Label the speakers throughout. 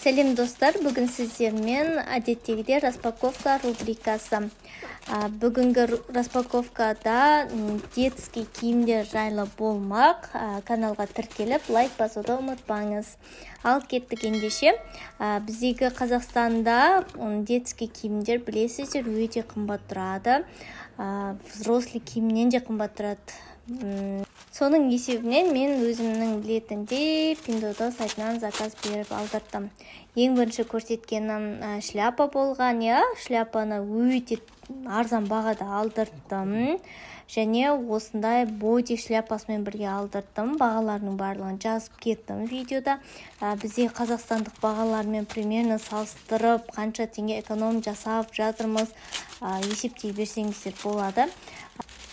Speaker 1: Сәлем достар, бүгін сіздермен әдеттегідей распаковка рубрикасы. Бүгінгі распаковкада детский киімдер жайлы болмақ. Каналға тіркеліп, лайк басуды ұмытпаңыз. Ал кеттік ендеше. Біздегі Қазақстанда детский киімдер білесіздер өте қымбат тұрады. Взрослый киімнен де қымбат тұрады. Соның есебінен мен өзімнің білетіндей Pinduoduo сайтынан заказ беріп алдырдым. Ең бірінші көрсеткенім шляпа болған, шляпаны өте арзан бағада алдырдым. Және осындай боди шляпасымен бірге алдырдым. Бағаларының барлығын жазып кеттім видеода. Бізде қазақстандық бағалармен примерно салыстырып, қанша теңге эконом жасап жатырмыз, есептей берсеңіздер болады.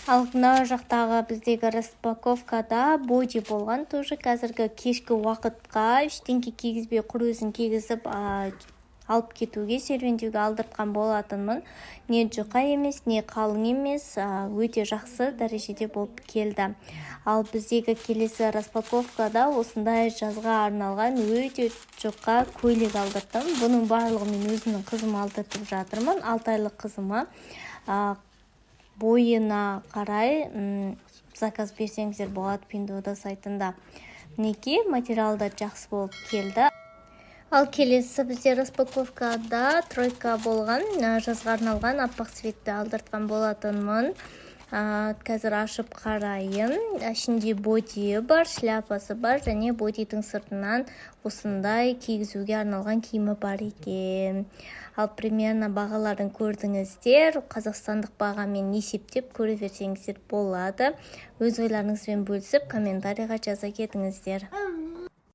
Speaker 1: Ал мына жақтағы біздегі распаковкада боди болған, тоже қазіргі кешкі уақытқа ештеңке кигізбей құр өзін кигізіп алып кетуге, серуендеуге алдыртқан болатынмын. Не жұқа емес, не қалың емес, өте жақсы дәрежеде болып келді. Ал біздегі келесі распаковкада осындай жазға арналған өте жұқа көйлек алдырдым. Бұның барлығын мен өзімнің қызыма алдыртып жатырмын. 6 айлық қызыма. Бойына қарай заказ берсеңіздер болады Pinduoduo сайтында. Мінекей материалдар жақсы болып келді. Ал келесі бізде распаковкада тройка болған, жазға арналған аппақ цветті алдыртқан болатынмын. Қазір ашып қарайын. Ішінде боди бар, шляпасы бар, және бодидің сыртынан осындай кигізуге арналған киімі бар екен. Ал примерно бағаларын көрдіңіздер. Қазақстандық бағамен есептеп көре берсеңіздер болады. Өз ойларыңызбен бөлісіп, комментарийға жаза кетіңіздер.